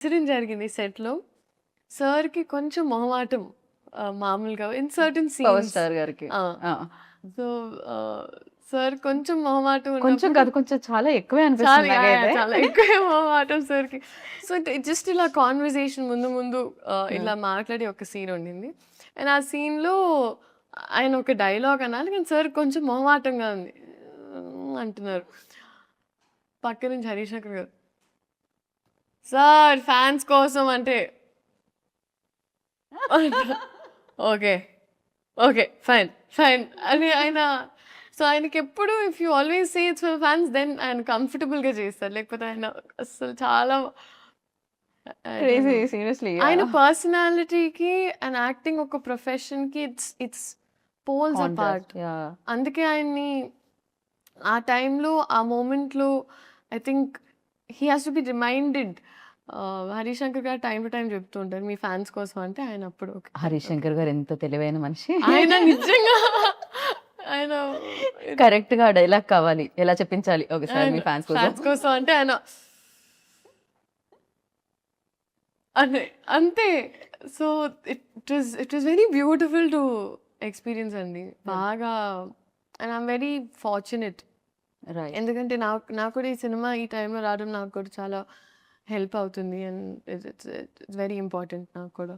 Incident జరిగింది సెట్‌లో. సార్‌కి కొంచెం మొహమాటం మామూలుగా in certain power scenes. Star గారికి. ఆ! ఆ! సో, ఆహ్, సార్ కొంచెం మొహమాటం కొంచెం ఉన్నప్పుడు కాదు, కొంచెం చాలా ఎక్కువే చాలా అనిపిస్తుంది నాకైతే. చాలా ఎక్కువే మొహమాటం సార్‌కి. సో, జస్ట్ ఇలా కాన్వర్జేషన్ ముందు హ్మ్. ఇలా మాట్లాడే ఒక సీన్ ఉండింది. అండ్ ఆ సీన్‌లో ఆయన ఒక డైలాగ్ అనాలి. కానీ సార్‌కి కొంచెం మొహమాటంగా ఉంది. అంటున్నారు. పక్క నుంచి హరీష్ శంకర్ గారు, "సార్ ఫ్యాన్స్ కోసం" అంటే ఓకే. ఓకే. ఫైన్. ఫైన్. అని ఆయన సో, ఆయనకెప్పుడు if you always say it's for fans then ఆయన కంఫర్టబుల్‌గా చేస్తారు. లేకపోతే ఆయన అస్సలు చాలా I don't crazy no. Seriously. ఆయన యాహ్! పర్సనాలిటీకి అండ్ యాక్టింగ్ ఒక ప్రొఫెషన్‌కి it's poles apart. Contrast. Yeah! అందుకే ఆయన్ని ఆ టైంలో, ఆ మూమెంట్‌లో I think he has to be reminded. Harish Shankar గారు టైమ్ టు టైమ్ చెప్తూ ఉంటారు. మీ ఫ్యాన్స్ కోసం అంటే ఆయన అప్పుడు okay. Fine. Harish okay. Shankar గారు ఎంత తెలివైన మనిషి. ఆయన నిజంగా ఆయన కరెక్ట్‌గా ఆ డైలాగ్ కావాలి. ఎలా చెప్పించాలి ఒకసారి ఆయన మీ ఫ్యాన్స్ కోసం. ఫ్యాన్స్ కోసం అంటే ఆయన అదే అంతే. So, it was very beautiful to experience అండి. బాగా and I'm very fortunate. Right. ఎందుకంటే నాకు కూడా ఈ సినిమా ఈ టైంలో రావడం నాకు కూడా చాలా హెల్ప్ అవుతుంది. అండ్ ఇట్స్ వెరీ ఇంపార్టెంట్ నాకు కూడా.